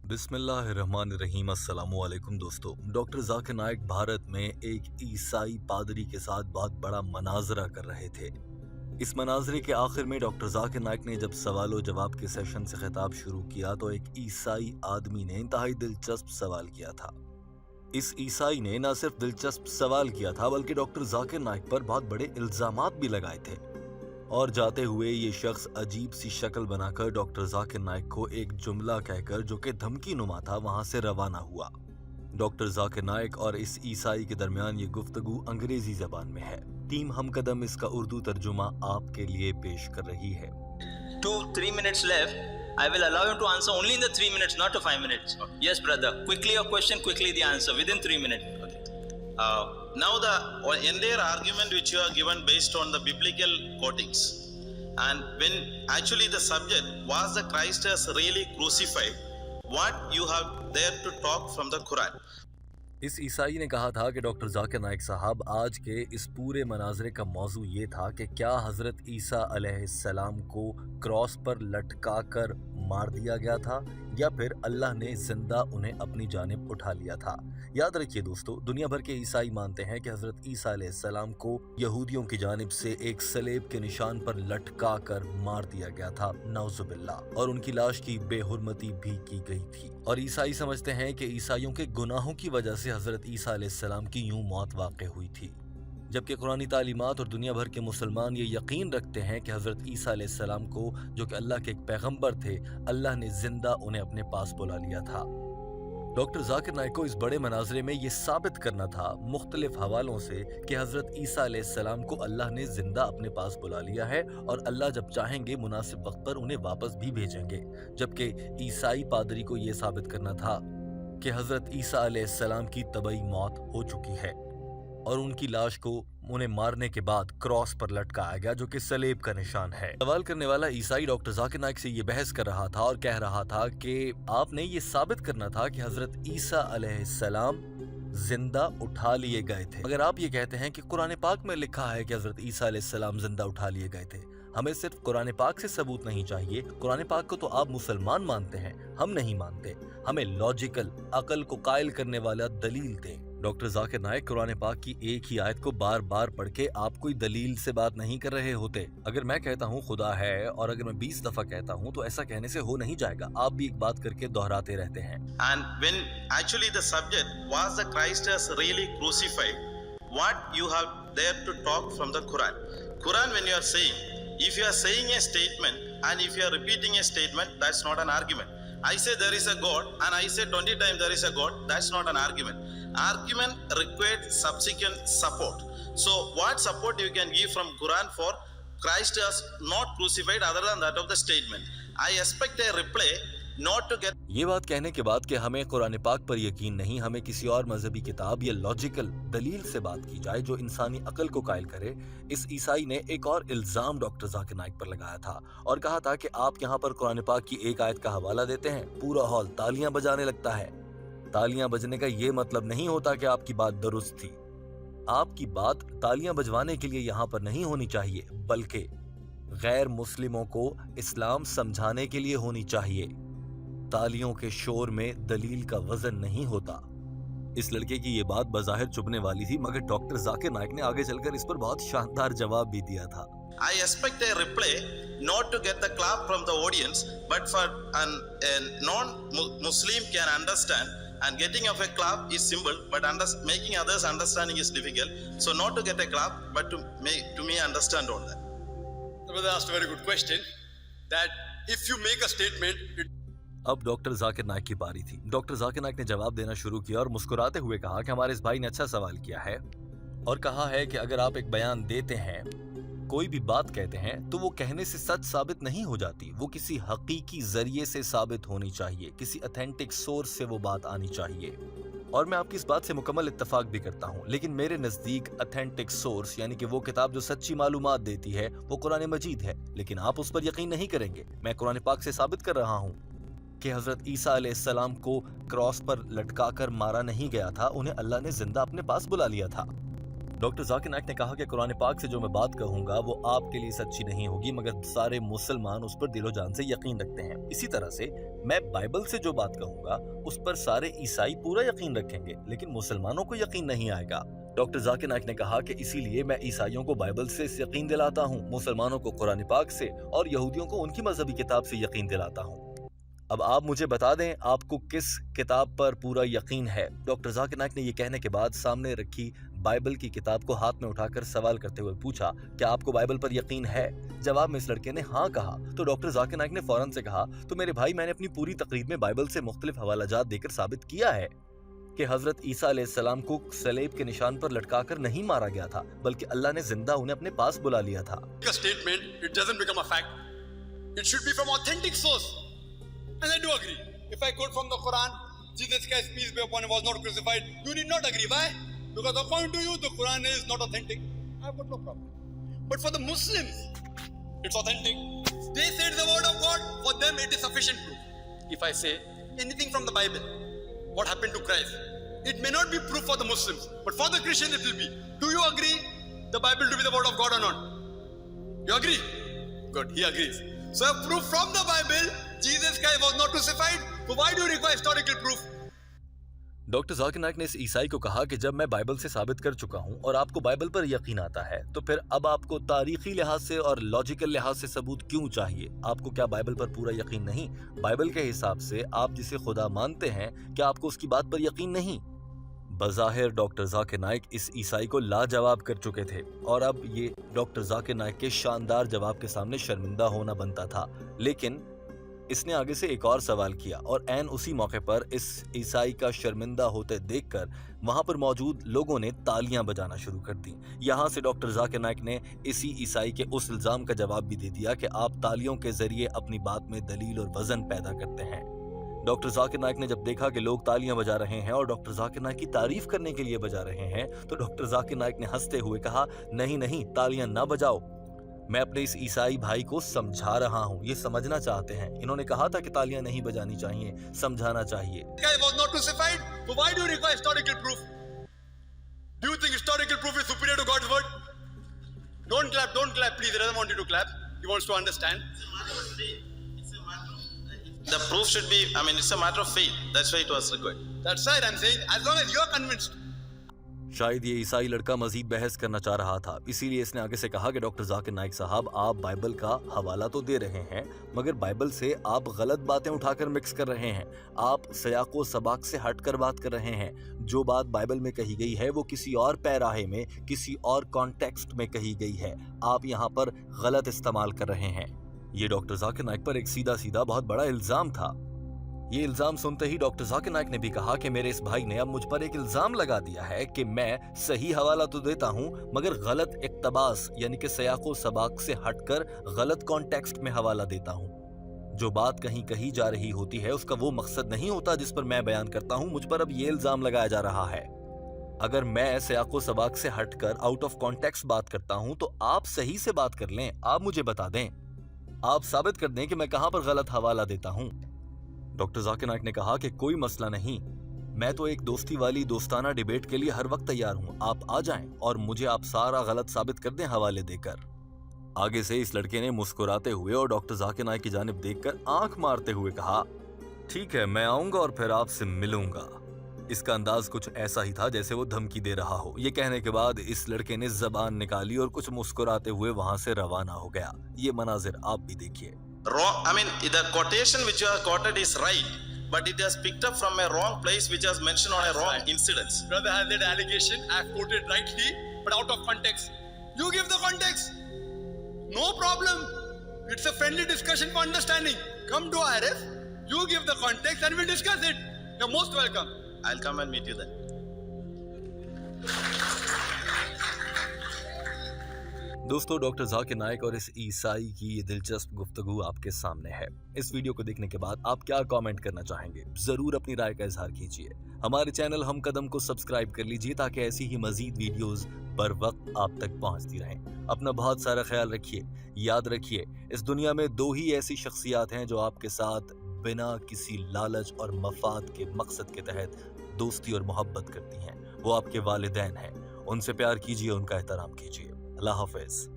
बिस्मिल्लाहिर्रहमानिर्रहीम। अस्सलामुअलैकुम दोस्तों। डॉक्टर जाकिर नाइक भारत में एक ईसाई पादरी के साथ बहुत बड़ा मनाजरा कर रहे थे। इस मनाजरे के आखिर में डॉक्टर जाकिर नाइक ने जब सवाल जवाब के सेशन से खिताब शुरू किया तो एक ईसाई आदमी ने इंतहाई दिलचस्प सवाल किया था। इस ईसाई ने न सिर्फ दिलचस्प सवाल किया था बल्कि डॉक्टर जाकिर नाइक पर बहुत बड़े इल्जामात भी लगाए थे। और जाते हुए ये शख्स अजीब सी शक्ल बनाकर डॉक्टर जाकिर नाइक को एक जुमला कहकर जो कि धमकी नुमा था वहां से रवाना हुआ। डॉक्टर जाकिर नाइक और इस ईसाई के दरमियान ये गुफ्तगू अंग्रेजी जबान में है। टीम हमकदम इसका उर्दू तर्जुमा आपके लिए पेश कर रही है। 2-3 minutes left. I will allow you to answer only in the 3 minutes, not the 5 minutes. Okay. Yes, brother. Quickly your question, quickly the answer within 3 minutes. Okay. Now the entire argument which you are given based on the biblical quotings, and when actually the subject was the Christ as really crucified, what you have there to talk from the Quran. इस ईसाई ने कहा था कि doctor Zakir Naik साहब, आज के इस पूरे मनाजरे का मौजू ये था कि क्या हजरत ईसा अलैहिस्सलाम को क्रॉस पर लटका कर मार दिया गया था या फिर अल्लाह ने जिंदा उन्हें अपनी जानिब उठा लिया था। याद रखिए दोस्तों, दुनिया भर के ईसाई मानते हैं कि हजरत ईसा अलैहिस्सलाम को यहूदियों की जानिब से एक सलेब के निशान पर लटका कर मार दिया गया था, नाउजुबिल्लाह, और उनकी लाश की बेहुरमती भी की गई थी। और ईसाई समझते हैं कि ईसाइयों के गुनाहों की वजह से हजरत ईसा अलैहिस्सलाम की यूं मौत वाक़ई हुई थी, जबकि कुरानी तालीमात और दुनिया भर के मुसलमान ये यकीन रखते हैं कि हजरत ईसा अलैहिस्सलाम को, जो कि अल्लाह के एक पैगंबर थे, अल्लाह ने जिंदा उन्हें अपने पास बुला लिया था। डॉक्टर जाकिर नाइक को इस बड़े मनाजरे में ये साबित करना था मुख्तलिफ हवालों से कि हजरत ईसा अलैहिस्सलाम को अल्लाह ने जिंदा अपने पास बुला लिया है और अल्लाह जब चाहेंगे मुनासिब वक्त पर उन्हें वापस भी भेजेंगे। जबकि ईसाई पादरी को यह साबित करना था कि हजरत ईसा अलैहिस्सलाम की तबई मौत हो चुकी है और उनकी लाश को उन्हें मारने के बाद क्रॉस पर लटकाया गया, जो कि सलेब का निशान है। सवाल करने वाला ईसाई डॉक्टर जाकिर नाइक से ये बहस कर रहा था और कह रहा था कि आपने ये साबित करना था कि हजरत ईसा अलैहिस्सलाम जिंदा उठा लिए गए थे। अगर आप ये कहते हैं कि कुरान पाक में लिखा है कि हजरत ईसा अलैहिस्सलाम जिंदा उठा लिए गए थे, हमें सिर्फ कुरान पाक से सबूत नहीं चाहिए। कुरान पाक को तो आप मुसलमान मानते हैं, हम नहीं मानते। हमें लॉजिकल, अकल को कायल करने वाला दलील दें। डॉक्टर जाकिर नाइक कुरान पाक की एक ही आयत को बार बार पढ़ के आप कोई दलील से बात नहीं कर रहे होते। अगर मैं कहता हूँ खुदा है और अगर मैं 20 दफा कहता हूँ तो ऐसा कहने से हो नहीं जाएगा। आप भी एक बात करके दोहराते रहते हैं। And when actually the subject was the Christ as really crucified, what you have there to talk from the Quran. Quran, when you are saying, if you are saying a statement and if you are repeating a statement, that's not an argument. I say there is a God and I say 20 times there is a God, that's not an argument. Argument required subsequent support. So what support you can give from Quran for Christ as not crucified other than that of the statement? I expect a reply not to get. ये बात कहने के बाद कि हमें कुरान पाक पर यकीन नहीं, हमें किसी और मजहबी किताब या लॉजिकल दलील से बात की जाए जो इंसानी अकल को कायल करे, इस ईसाई ने एक और इल्जाम डॉक्टर जाकिर नाइक पर लगाया था और कहा था कि आप यहाँ पर कुरान पाक की एक आयत का हवाला देते हैं, पूरा हॉल तालियां बजाने लगता है। तालियां बजने का ये मतलब नहीं होता कि आपकी बात दुरुस्त थी। आपकी बात तालियां बजवाने के लिए यहाँ पर नहीं होनी चाहिए, बल्कि गैर मुस्लिमों को इस्लाम समझाने के लिए होनी चाहिए। तालियों के शोर में दलील का वजन नहीं होता। इस लड़के की ये बात बज़ाहिर चुभने वाली थी, मगर डॉक्टर जाकिर नाइक ने आगे चलकर इस पर बहुत शानदार जवाब भी दिया था। I expect a reply not to get the clap from the audience, but for a non-Muslim can understand, and getting of a clap is simple, but making others understanding is difficult. So not to get a clap, but to me understand all that. The brother asked a very good question, that if you make a statement, अब doctor Zakir Naik की बारी थी। Doctor Zakir Naik ने जवाब देना शुरू किया और मुस्कुराते हुए कहा कि हमारे इस भाई ने अच्छा सवाल किया है और कहा है कि अगर आप एक बयान देते हैं, कोई भी बात कहते हैं, तो वो कहने से सच साबित नहीं हो जाती। वो किसी हकीकी जरिए से साबित होनी चाहिए, किसी ऑथेंटिक सोर्स से वो बात आनी चाहिए। और मैं आपकी इस बात से मुकम्मल इत्तेफाक भी करता हूँ, लेकिन मेरे नजदीक ऑथेंटिक सोर्स यानी कि वो किताब जो सच्ची मालूमात देती है वो कुरान मजीद है, लेकिन आप उस पर यकीन नहीं करेंगे। मैं कुरान पाक से साबित कर रहा हूँ कि हजरत ईसा अलैहिस्सलाम को क्रॉस पर लटकाकर मारा नहीं गया था, उन्हें अल्लाह ने जिंदा अपने पास बुला लिया था। डॉक्टर जाकिर नाइक ने कहा कि कुरान पाक से जो मैं बात कहूंगा वो आपके लिए सच्ची नहीं होगी, मगर सारे मुसलमान उस पर दिलो जान से यकीन रखते हैं। इसी तरह से मैं बाइबल से जो बात कहूंगा उस पर सारे ईसाई पूरा यकीन रखेंगे, लेकिन मुसलमानों को यकीन नहीं आएगा। डॉक्टर जाकिर नाइक ने कहा कि इसीलिए मैं ईसाइयों को बाइबल से यकीन दिलाता हूँ, मुसलमानों को कुरान पाक से और यहूदियों को उनकी मजहबी किताब से यकीन दिलाता हूँ। अब आप मुझे बता दें आपको किस किताब पर पूरा यकीन है। डॉक्टर जाकिर नाइक ने ये कहने के बाद सामने रखी बाइबल की किताब को हाथ में उठाकर सवाल करते हुए पूछा, क्या आपको बाइबल पर यकीन है? जवाब में इस लड़के ने हाँ कहा तो डॉक्टर जाकिर नाइक ने फौरन से कहा, तो मेरे भाई मैंने अपनी पूरी तकरीर में बाइबल से मुख्तलिफ हवालाजात देकर साबित किया है कि हजरत ईसा अलैहिस्सलाम को सलेब के निशान पर लटकाकर नहीं मारा गया था, बल्कि अल्लाह ने जिंदा उन्हें अपने पास बुला लिया था। A statement, it doesn't become a fact. It should be from authentic source. And I do agree. If I quote from the Quran, Jesus Christ, peace be upon him, was not crucified, you need not agree. Why? Because according to you, the Quran is not authentic. I've got no problem. But for the Muslims, it's authentic. They said the word of God. For them, it is sufficient proof. If I say anything from the Bible, what happened to Christ, it may not be proof for the Muslims, but for the Christians it will be. Do you agree the Bible to be the word of God or not? You agree? Good, he agrees. So proof from the Bible, Jesus Christ was not crucified. So why do you require historical proof? Doctor Zakir Naik ने इस ईसाई को कहा कि जब मैं Bible से साबित कर चुका हूं और आपको बाइबल पर यकीन आता है, तो फिर अब आपको तारीखी लिहाज से और लॉजिकल लिहाज से सबूत क्यों चाहिए? आपको क्या बाइबल पर पूरा यकीन नहीं? बाइबल के हिसाब से आप जिसे खुदा मानते हैं, क्या आपको उसकी बात पर यकीन नहीं? बज़ाहिर डॉक्टर जाकिर नाइक इस ईसाई को लाजवाब कर चुके थे और अब ये डॉक्टर जाकिर नाइक के शानदार जवाब के सामने शर्मिंदा होना बनता था, लेकिन इसने आगे से एक और सवाल किया और ऐन उसी मौके पर इस ईसाई का शर्मिंदा होते देखकर वहां पर मौजूद लोगों ने तालियां बजाना शुरू कर दी। यहां से डॉक्टर जाकिर नाइक ने इसी ईसाई के उस इल्जाम का जवाब भी दे दिया कि आप तालियों के जरिए अपनी बात में दलील और वजन पैदा करते हैं। डॉक्टर जाकिर नाइक ने जब देखा कि लोग तालियां बजा रहे हैं और डॉक्टर जाकिर नाइक की तारीफ करने के लिए बजा रहे हैं, तो डॉक्टर जाकिर नाइक ने हंसते हुए कहा, नहीं नहीं, तालियां ना बजाओ, मैं अपने इस ईसाई भाई को समझा रहा हूँ, ये समझना चाहते हैं। इन्होंने कहा था कि तालियां नहीं बजानी चाहिए, समझाना चाहिए। Guy was not crucified. So why do you require historical proof? Do you think historical proof is superior to God's word? Don't clap, please. He doesn't want you to clap. He wants to understand. The proof should be, it's a matter of faith. That's why it was required. That's right. I'm saying as long as you are convinced. शायद ये ईसाई लड़का मजीद बहस करना चाह रहा था, इसीलिए इसने आगे से कहा कि डॉक्टर जाकिर नाइक साहब, आप बाइबल का हवाला तो दे रहे हैं, मगर बाइबल से आप गलत बातें उठाकर मिक्स कर रहे हैं। आप सयाको सबाक से हटकर बात कर रहे हैं। जो बात बाइबल में कही गई है वो किसी और पैराहे में, किसी और कॉन्टेक्स्ट में कही गई है। आप यहाँ पर गलत इस्तेमाल कर रहे हैं। ये डॉक्टर जाकिर नाइक पर एक सीधा सीधा बहुत बड़ा इल्जाम था। ये इल्जाम सुनते ही डॉक्टर जाकिर नाइक ने भी कहा कि मेरे इस भाई ने अब मुझ पर एक इल्जाम लगा दिया है कि मैं सही हवाला तो देता हूं, मगर गलत इक्तबास यानी कि सयाको सबाक से हटकर गलत कॉन्टेक्स्ट में हवाला देता हूं। जो बात कहीं कही जा रही होती है उसका वो मकसद नहीं होता जिस पर मैं बयान करता हूं। मुझ पर अब ये इल्जाम लगाया जा रहा है। अगर मैं सयाको सबाक से हटकर आउट ऑफ कॉन्टेक्स्ट बात करता हूं तो आप सही से बात कर लें, आप मुझे बता दें, आप साबित कर दें कि मैं कहां पर गलत हवाला देता हूं। डॉक्टर जाकिर नाइक ने कहा कि कोई मसला नहीं, मैं तो एक दोस्ती वाली दोस्ताना डिबेट के लिए हर वक्त तैयार हूं। आप आ जाएं और मुझे आप सारा गलत साबित कर दें हवाले देकर। आगे से इस लड़के ने मुस्कुराते हुए और डॉक्टर जाकिर नाइक की जानिब देखकर आंख मारते हुए कहा, ठीक है, मैं आऊंगा और फिर आपसे मिलूंगा। इसका अंदाज कुछ ऐसा ही था जैसे वो धमकी दे रहा हो। ये कहने के बाद इस लड़के ने जबान निकाली और कुछ मुस्कुराते हुए वहां से रवाना हो गया। ये मनाजिर आप भी देखिए। Wrong, the quotation which you have quoted is right, but it has picked up from a wrong place which has mentioned on a wrong incident. Brother has that allegation. I've quoted rightly, but out of context. You give the context. No problem. It's a friendly discussion for understanding. Come to RF. You give the context and we'll discuss it. You're most welcome. I'll come and meet you then. दोस्तों, doctor Zakir Naik और इस ईसाई की ये दिलचस्प गुफ्तगू आपके सामने है। इस वीडियो को देखने के बाद आप क्या कमेंट करना चाहेंगे? जरूर अपनी राय का इजहार कीजिए। हमारे चैनल हम कदम को सब्सक्राइब कर लीजिए ताकि ऐसी ही मजीद वीडियोस बर वक्त आप तक पहुंचती रहें। अपना बहुत सारा ख्याल रखिए। याद रखिए, इस दुनिया में दो ही ऐसी शख्सियात हैं जो आपके साथ बिना किसी लालच और मफाद के मकसद के तहत दोस्ती और मोहब्बत करती हैं। वो आपके वालिदैन हैं उनसे प्यार कीजिए, उनका एहतराम कीजिए। अल्लाह हाफिज।